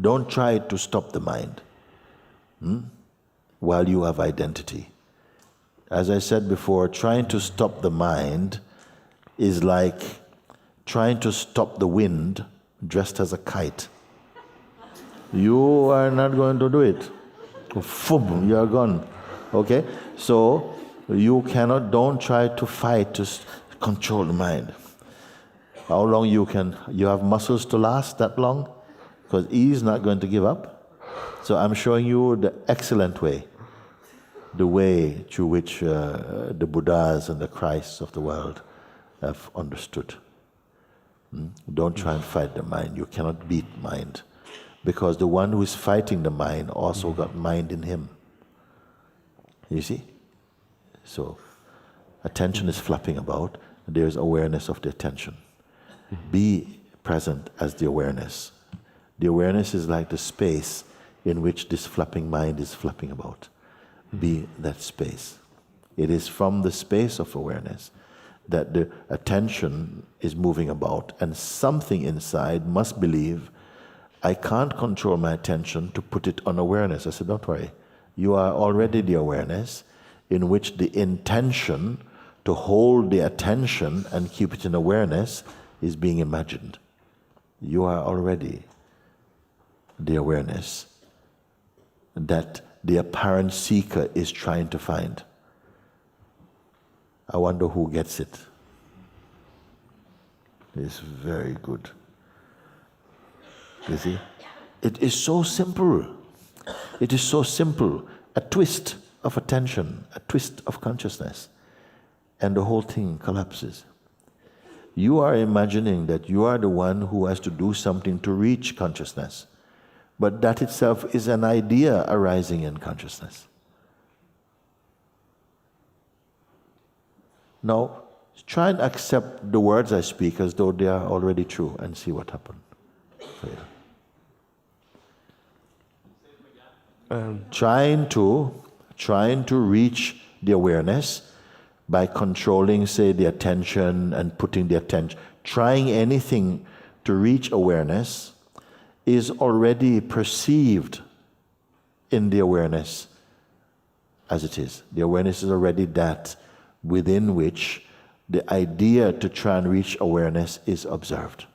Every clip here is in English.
Don't try to stop the mind while you have identity. As I said before, trying to stop the mind is like trying to stop the wind dressed as a kite. You are not going to do it. Boom, you are gone. Okay? So don't try to fight to control the mind. How long you have muscles to last that long? Because he is not going to give up. So I'm showing you the excellent way, the way through which the Buddhas and the Christs of the world have understood. Don't try and fight the mind. You cannot beat mind. Because the one who is fighting the mind also got mind in him. You see? So, attention is flapping about. There's awareness of the attention. Be present as the awareness. The awareness is like the space in which this flapping mind is flapping about. Be that space. It is from the space of awareness that the attention is moving about, and something inside must believe, I can't control my attention to put it on awareness. I said, don't worry. You are already the awareness in which the intention to hold the attention and keep it in awareness is being imagined. You are already the awareness that the apparent seeker is trying to find. I wonder who gets it. It's very good. You see? It is so simple. It is so simple. A twist of attention, a twist of consciousness, and the whole thing collapses. You are imagining that you are the one who has to do something to reach consciousness, but that itself is an idea arising in consciousness. Now, try and accept the words I speak as though they are already true and see what happens for you. Trying to reach the awareness by controlling, say, the attention and putting the attention. Trying anything to reach awareness is already perceived in the awareness as it is. The awareness is already that within which the idea to try and reach awareness is observed.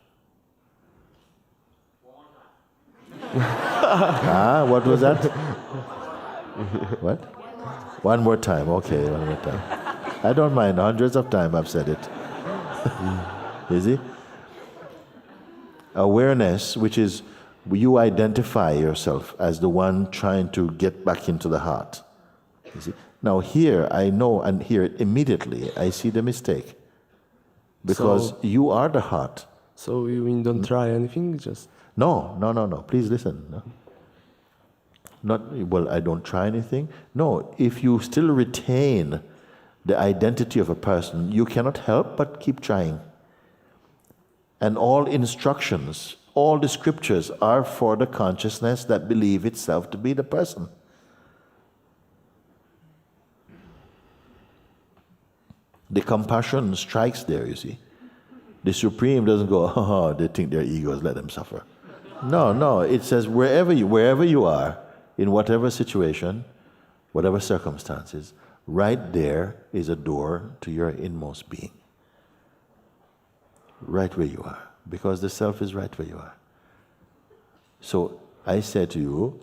What was that? What? One more time. Okay, one more time. I don't mind. Hundreds of times I've said it. You see? Awareness, which is you identify yourself as the one trying to get back into the heart. You see? Now here I know and hear it immediately. I see the mistake. Because you are the heart. So you mean don't try anything? Just No. Please listen. No. Not, well, I don't try anything. No, if you still retain the identity of a person, you cannot help but keep trying. And all instructions, all the scriptures are for the consciousness that believe itself to be the person. The compassion strikes there, you see. The Supreme doesn't go, oh, they think they're egos, let them suffer. No, it says wherever you are, in whatever situation, whatever circumstances, right there is a door to your inmost being. Right where you are, because the self is right where you are. So I say to you,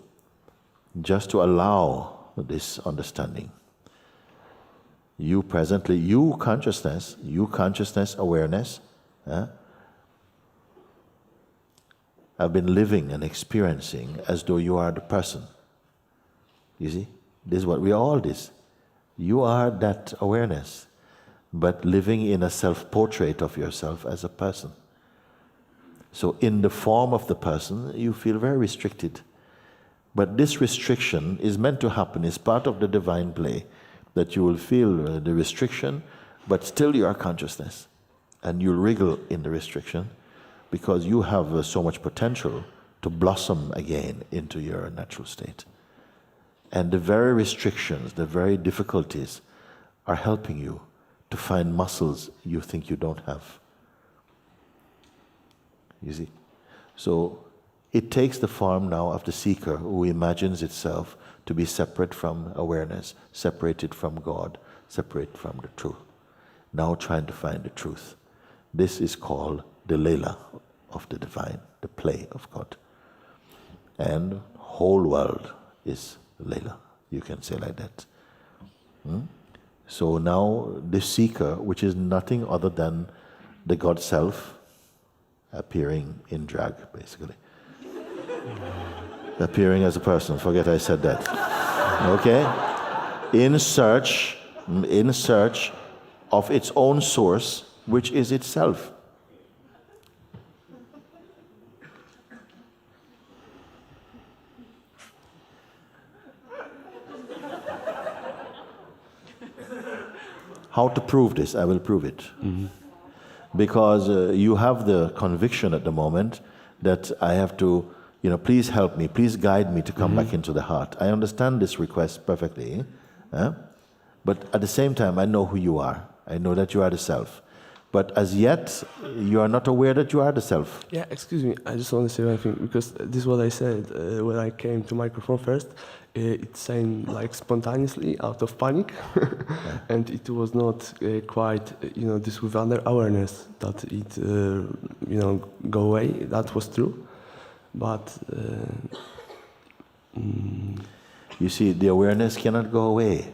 just to allow this understanding, you consciousness awareness, have been living and experiencing as though you are the person. You see, this is what we are all this. You are that awareness, but living in a self-portrait of yourself as a person. So in the form of the person, you feel very restricted. But this restriction is meant to happen, is part of the divine play, that you will feel the restriction, but still you are consciousness. And you'll wriggle in the restriction because you have so much potential to blossom again into your natural state. And the very restrictions, the very difficulties are helping you to find muscles you think you don't have. You see? So It takes the form now of the seeker who imagines itself to be separate from awareness, separated from God, separate from the truth. Now trying to find the truth. This is called the Leela of the divine, the play of God. And whole world is Leela. You can say like that. So now the seeker, which is nothing other than the God self, appearing in drag, basically. Appearing as a person, forget I said that. Okay? In search of its own source, which is itself. How to prove this? I will prove it. Because you have the conviction at the moment that I have to, please help me, please guide me to come back into the heart. I understand this request perfectly, but at the same time I know who you are. I know that you are the self. But as yet, you are not aware that you are the self. Yeah, excuse me, I just want to say one thing, because this is what I said when I came to microphone first. It came like spontaneously out of panic, and it was not quite, this with under awareness that it, go away. That was true, but you see, the awareness cannot go away.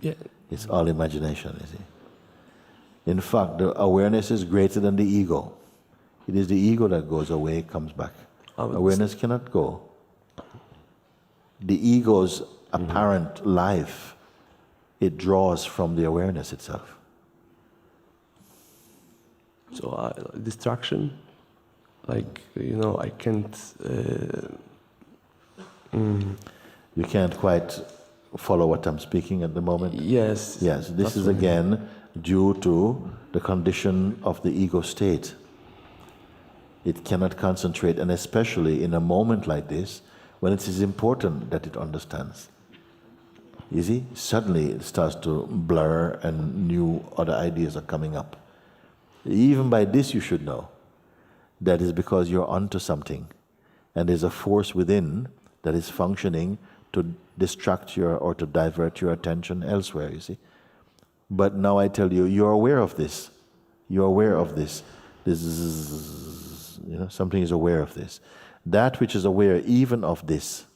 Yeah, it's all imagination. You see, in fact, the awareness is greater than the ego. It is the ego that goes away, comes back. Awareness cannot go. The ego's apparent life, it draws from the awareness itself. So distraction, like, I can't... You can't quite follow what I'm speaking at the moment? Yes. Yes, this is again due to the condition of the ego state. It cannot concentrate, and especially in a moment like this, when it is important that it understands. You see, suddenly it starts to blur and new other ideas are coming up. Even by this you should know that is because you're onto something, and there's a force within that is functioning to distract or to divert your attention elsewhere, you see. But now I tell you, you're aware of this. You're aware of this. This is, something is aware of this. That which is aware even of this,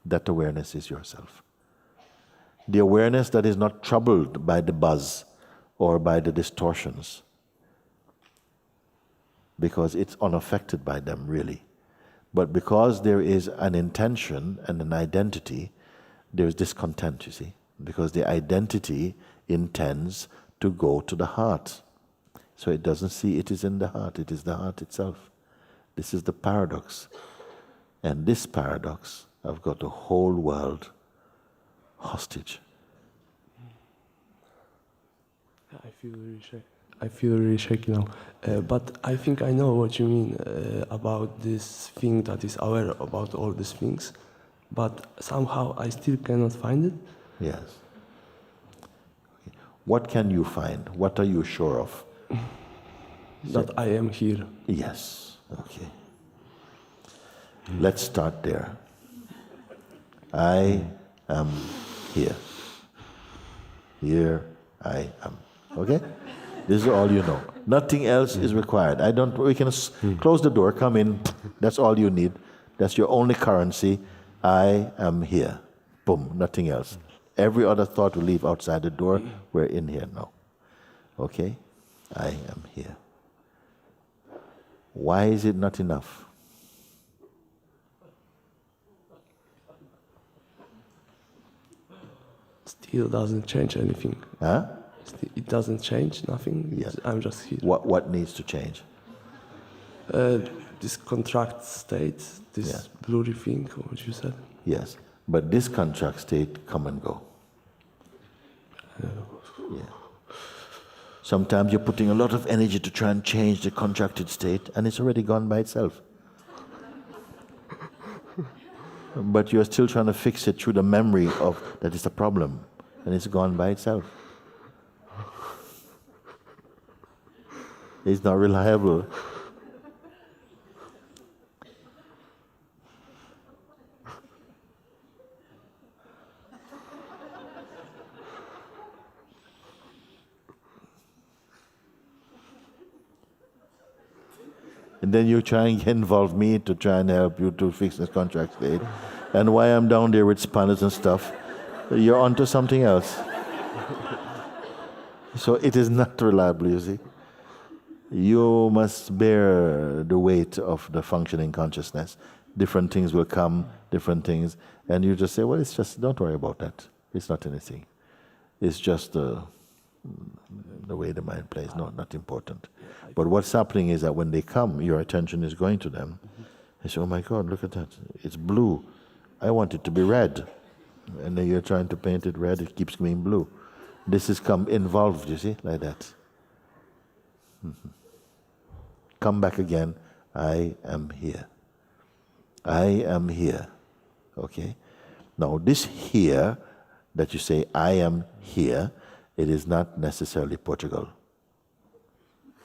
that awareness is yourself. The awareness that is not troubled by the buzz or by the distortions, because it's unaffected by them really. But because there is an intention and an identity, there's discontent, you see. Because the identity intends to go to the heart. So it doesn't see it is in the heart, it is the heart itself. This is the paradox. And this paradox, I've got the whole world hostage. I feel really shaky now. But I think I know what you mean about this thing that is aware about all these things. But somehow I still cannot find it. Yes. Okay. What can you find? What are you sure of? That I am here. Yes. Okay. Let's start there. I am here. Here I am. Okay? This is all you know. Nothing else is required. We can close the door, come in. That's all you need. That's your only currency. I am here. Boom, nothing else. Every other thought will leave outside the door. We're in here now. Okay? I am here. Why is it not enough? Still doesn't change anything. Huh? It doesn't change nothing. Yes. I'm just here. What needs to change? This contract state, this blurry thing, what you said. Yes, but this contract state come and go. Yeah. Sometimes you're putting a lot of energy to try and change the contracted state, and it's already gone by itself. But you're still trying to fix it through the memory of that is the problem, and it's gone by itself. It's not reliable. And then you try and involve me to try and help you to fix this contract state. And while I'm down there with spanners and stuff, you're onto something else. So it is not reliable, you see. You must bear the weight of the functioning consciousness. Different things will come, different things, and you just say, well, it's just, don't worry about that. It's not anything. It's just the way the mind plays, not important. But what's happening is that when they come, your attention is going to them. You say, oh my God, look at that. It's blue. I want it to be red. And then you're trying to paint it red, it keeps being blue. This is involved, you see, like that. Mm-hmm. Come back again. I am here. I am here. Okay? Now, this here, that you say, I am here, it is not necessarily Portugal.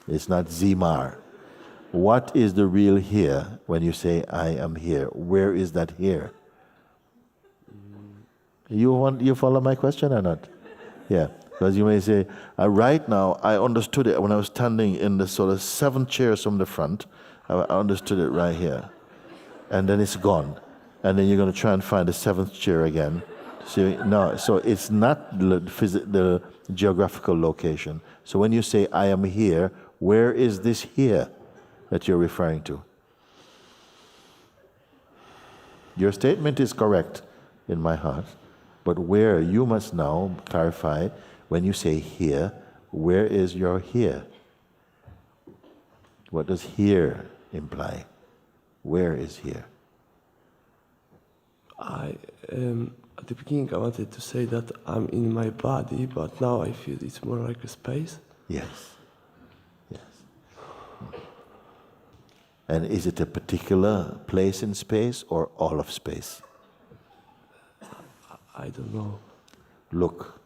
It's not Zmar. What is the real here when you say, I am here? Where is that here? You follow my question or not? Yeah. Because you may say, right now, I understood it when I was standing in the sort of 7 chairs from the front. I understood it right here. And then it's gone. And then you're going to try and find the 7th chair again. So it's not the geographical location. So when you say, I am here, where is this here that you're referring to? Your statement is correct in my heart, but where you must now clarify. When you say here, where is your here? What does here imply? Where is here? At the beginning I wanted to say that I'm in my body, but now I feel it's more like a space. Yes. Yes. And is it a particular place in space or all of space? I don't know. Look.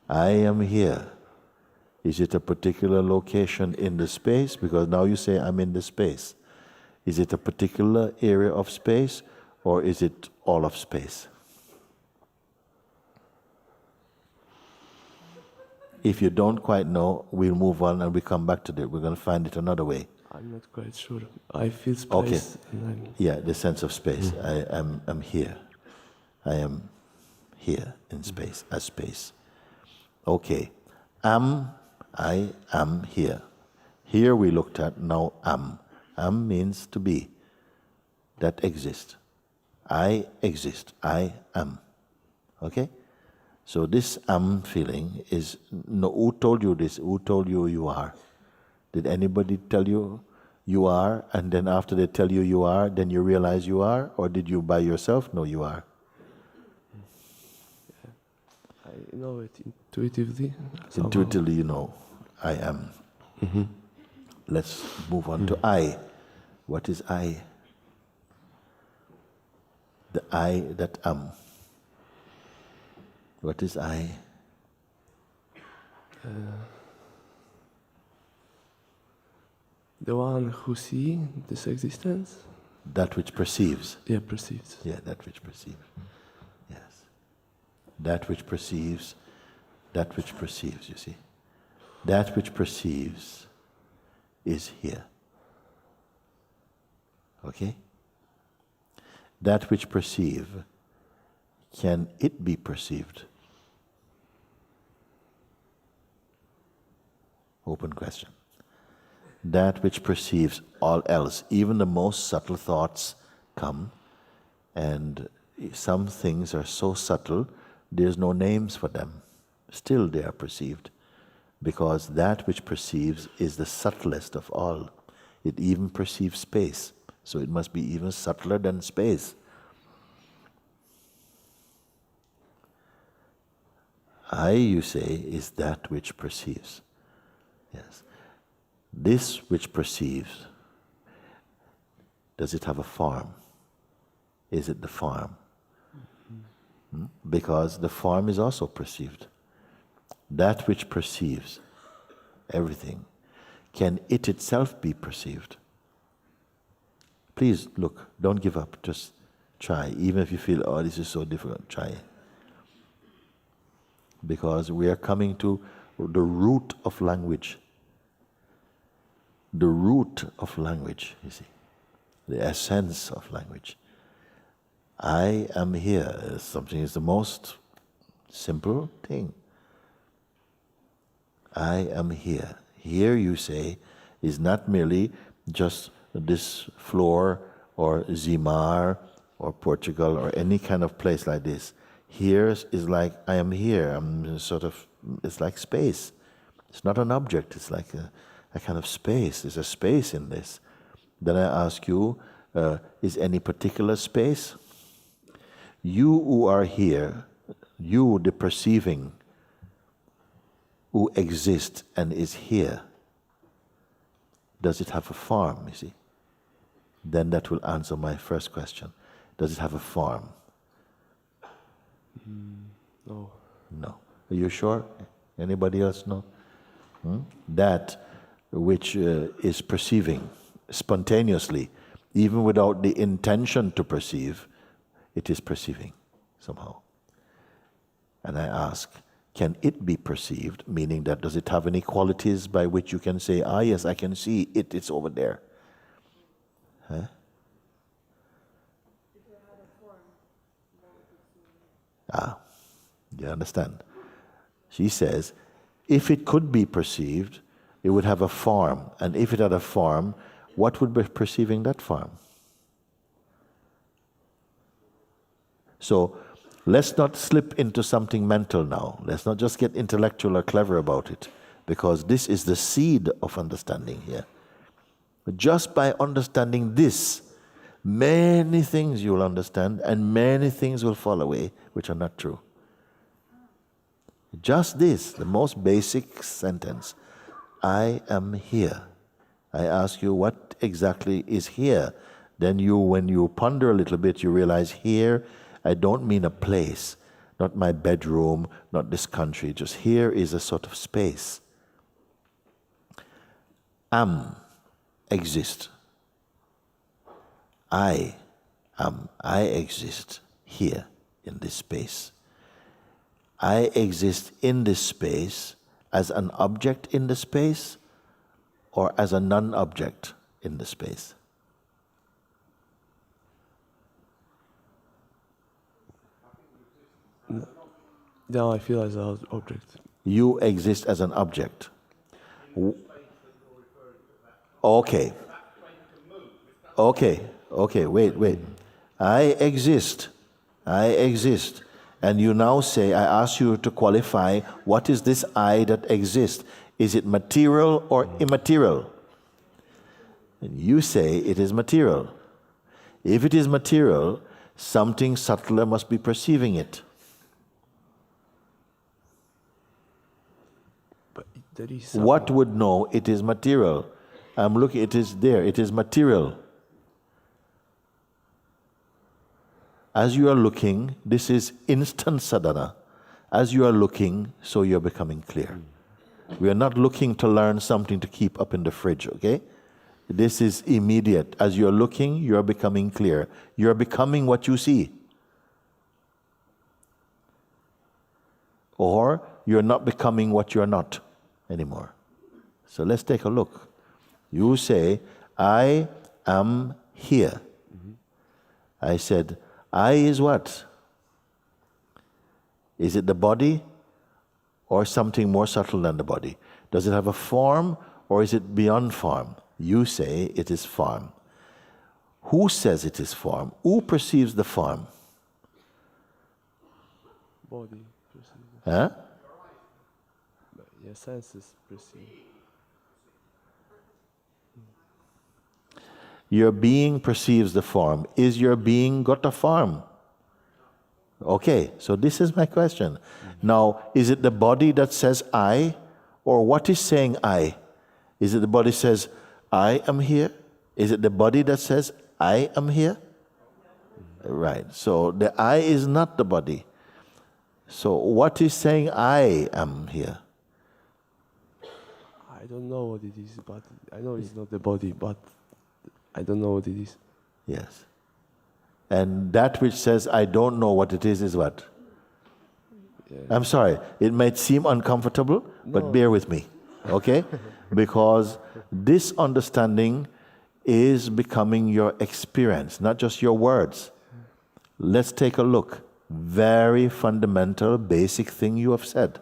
I am here. Is it a particular location in the space? Because now you say I'm in the space. Is it a particular area of space or is it all of space? If you don't quite know, we'll move on and we come back to it. We're going to find it another way. I'm not quite sure. I feel space. Okay. And Yeah, the sense of space. I'm here. I am here in space, as space. Okay. I am here. Here we looked at, now am. Am means to be. That exists. I exist. I am. Okay? So this am feeling is, no, who told you this? Who told you you are? Did anybody tell you you are, and then after they tell you you are, then you realize you are? Or did you by yourself know you are? I know it intuitively. Somehow. Intuitively you know, I am. Mm-hmm. Let's move on to I. What is I? The I that am. What is I? The one who sees this existence? That which perceives. Yeah, perceives. Yeah, that which perceives. Yes. That which perceives, you see. That which perceives is here. Okay? That which perceive, can it be perceived? Open question. That which perceives all else, even the most subtle thoughts come, and some things are so subtle, there's no names for them. Still they are perceived, because that which perceives is the subtlest of all. It even perceives space, so it must be even subtler than space. I, you say, is that which perceives. Yes. This which perceives, does it have a form? Is it the form? Because the form is also perceived. That which perceives everything, can it itself be perceived? Please look, don't give up, just try. Even if you feel, oh, this is so difficult, try. Because we are coming to the root of language. the root of language, you see, the essence of language. I am here is the most simple thing. I am here. Here, you say, is not merely just this floor or Zmar or Portugal or any kind of place like this. Here is like, I am here. I'm sort of, it's like space. It's not an object. It's like a kind of space. There's a space in this. Then I ask you, is any particular space? You who are here, you, the perceiving, who exists and is here, does it have a form, you see? Then that will answer my first question. Does it have a form? No. No. Are you sure? Anybody else know? That which is perceiving spontaneously, even without the intention to perceive, it is perceiving somehow. And I ask, can it be perceived? Meaning that, does it have any qualities by which you can say, ah yes, I can see it, it's over there. Huh? Ah, you understand? She says, if it could be perceived, it would have a form. And if it had a form, what would be perceiving that form? So, let's not slip into something mental now. Let's not just get intellectual or clever about it, because this is the seed of understanding here. But just by understanding this, many things you will understand and many things will fall away which are not true. Just this, the most basic sentence. I am here. I ask you, what exactly is here? Then you, when you ponder a little bit, you realize here, I don't mean a place, not my bedroom, not this country. Just here is a sort of space. Am, exist. I am, I exist here in this space. I exist in this space as an object in the space or as a non-object in the space. No, I feel as an object. You exist as an object. Okay. Okay, wait. I exist. And you now say, I ask you to qualify, what is this I that exists? Is it material or immaterial? And you say it is material. If it is material, something subtler must be perceiving it. But there is something. What would know it is material? I'm looking, it is there, it is material. As you are looking, this is instant sadhana. As you are looking, so you're becoming clear. We are not looking to learn something to keep up in the fridge, okay? This is immediate. As you're looking, you're becoming clear. You're becoming what you see. Or you're not becoming what you're not anymore. So let's take a look. You say, I am here. I said, I is what? Is it the body or something more subtle than the body? Does it have a form or is it beyond form? You say it is form. Who says it is form? Who perceives the form? Body perceives. Huh? Your senses perceive. Your being perceives the form. Is your being got a form? Okay, so this is my question. Now, is it the body that says I, or what is saying I? Is it the body says, I am here? Is it the body that says, I am here? Right, so the I is not the body. So what is saying I am here? I don't know what it is, but I know it's not the body, but I don't know what it is. Yes. And that which says, I don't know what it is what? Yeah. I'm sorry, it might seem uncomfortable, but No. bear with me. okay? Because this understanding is becoming your experience, not just your words. Let's take a look. Very fundamental, basic thing you have said.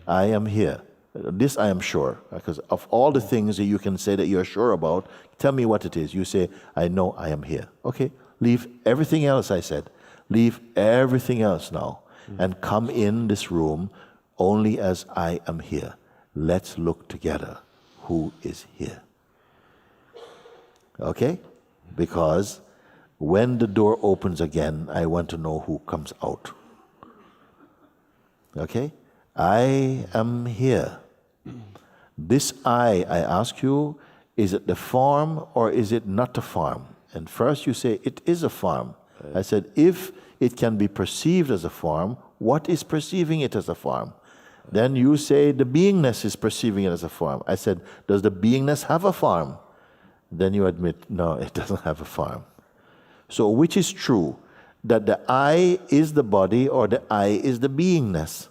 I am here. This I am sure, because of all the things that you can say that you're sure about, tell me what it is. You say, I know I am here. Okay, leave everything else I said. Leave everything else now and come in this room only as I am here. Let's look together. Who is here? Okay? Because when the door opens again, I want to know who comes out. Okay? I am here. This I ask you, is it the form or is it not a form? And first you say, it is a form. I said, if it can be perceived as a form, what is perceiving it as a form? Then you say, the beingness is perceiving it as a form. I said, does the beingness have a form? Then you admit, no, it doesn't have a form. So which is true? That the I is the body or the I is the beingness?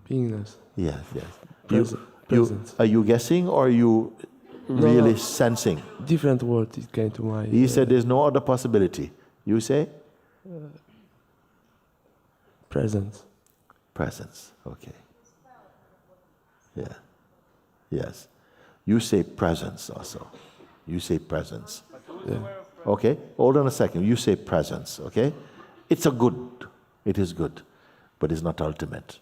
Beingness. Yes, yes. Presence. Are you guessing or are you really sensing? Different word it came to my... He said there's no other possibility. You say? Presence. Presence, okay. Yeah. Yes. You say presence also. You say presence. Yeah. Okay, hold on a second. You say presence, okay? It's a good. It is good. But it's not ultimate.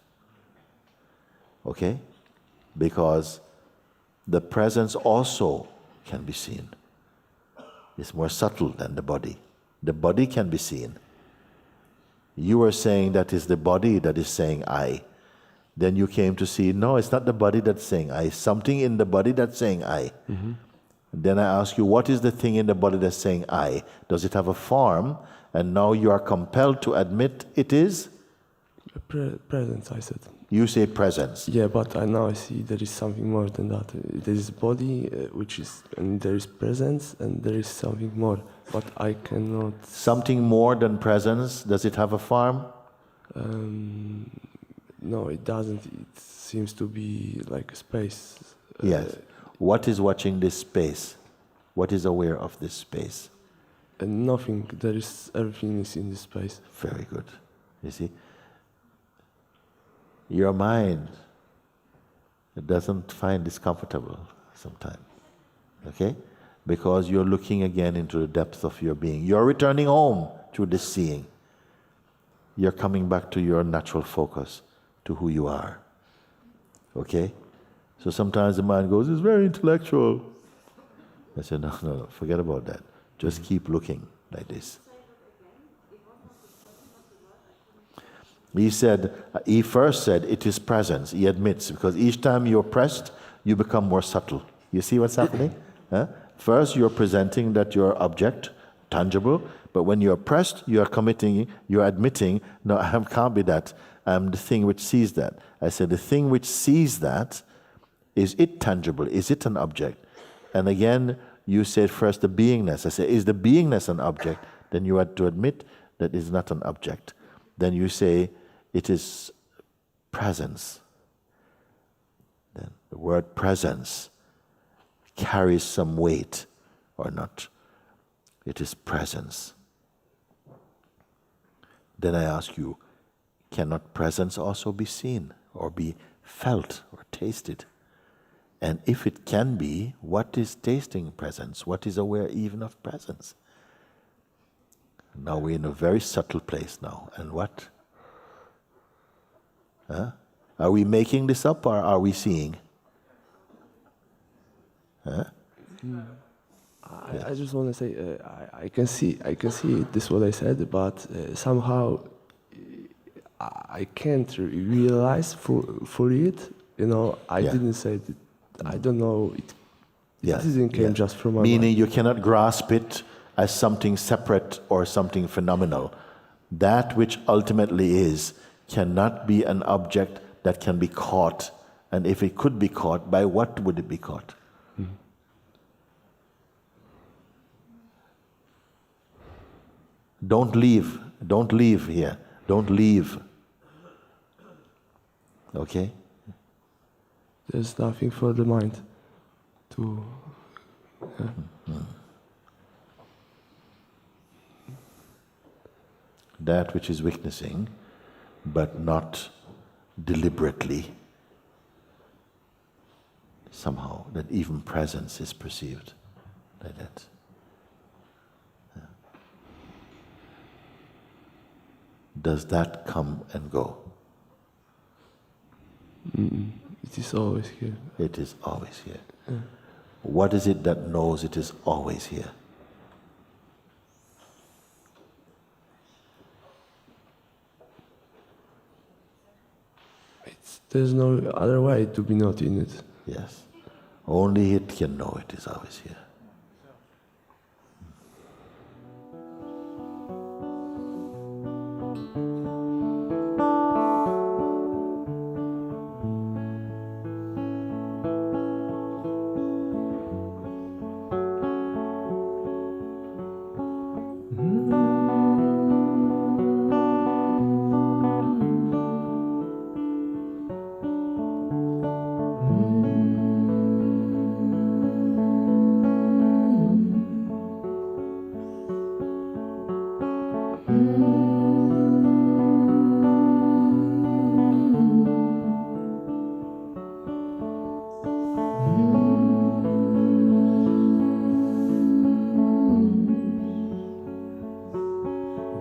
Okay? Because the presence also can be seen. It's more subtle than the body. The body can be seen. You were saying that is the body that is saying I. Then you came to see, no, it's not the body that's saying I. Something in the body that's saying I. Mm-hmm. Then I ask you, what is the thing in the body that's saying I? Does it have a form? And now you are compelled to admit it is? Presence, I said. You say presence. Yeah, but now I see there is something more than that. There is body, which is, and there is presence, and there is something more. But I cannot... Something more than presence, does it have a form? No, it doesn't. It seems to be like a space. Yes. What is watching this space? What is aware of this space? And nothing. There is everything is in this space. Very good. You see? Your mind, it doesn't find this comfortable sometimes. Okay? Because you're looking again into the depths of your being. You're returning home through this seeing. You're coming back to your natural focus, to who you are. Okay? So sometimes the mind goes, it's very intellectual. I said, no, forget about that. Just keep looking like this. He first said, it is presence. He admits, because each time you're pressed, you become more subtle. You see what's happening? Huh? First, you're presenting that you're object, tangible, but when you're pressed, you're admitting, no, I can't be that. I'm the thing which sees that. I said, the thing which sees that, is it tangible? Is it an object? And again, you said first the beingness. I said, is the beingness an object? Then you had to admit that it's not an object. Then you say, it is presence. Then the word presence carries some weight or not. It is presence. Then I ask you, cannot presence also be seen or be felt or tasted? And if it can be, what is tasting presence? What is aware even of presence? Now we're in a very subtle place now. And what? Huh? Are we making this up or are we seeing? Huh? I just want to say I can see this what I said, but somehow I can't realize for it. You know, I didn't say it. I don't know. It didn't come just from my Meaning mind. you cannot grasp it as something separate or something phenomenal. That which ultimately is cannot be an object that can be caught. And if it could be caught, by what would it be caught? Mm-hmm. Don't leave here. Don't leave. Okay? There's nothing for the mind to... That which is witnessing, but not deliberately, somehow, that even presence is perceived like that. Yeah. Does that come and go? It is always here. It is always here. What is it that knows it is always here? There's no other way to be not in it. Yes. Only it can know it is always here.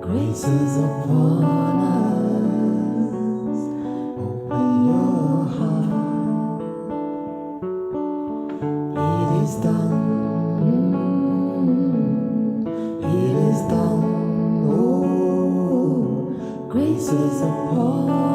Grace is upon us. Open your heart. It is done. It is done. Oh, grace is upon us.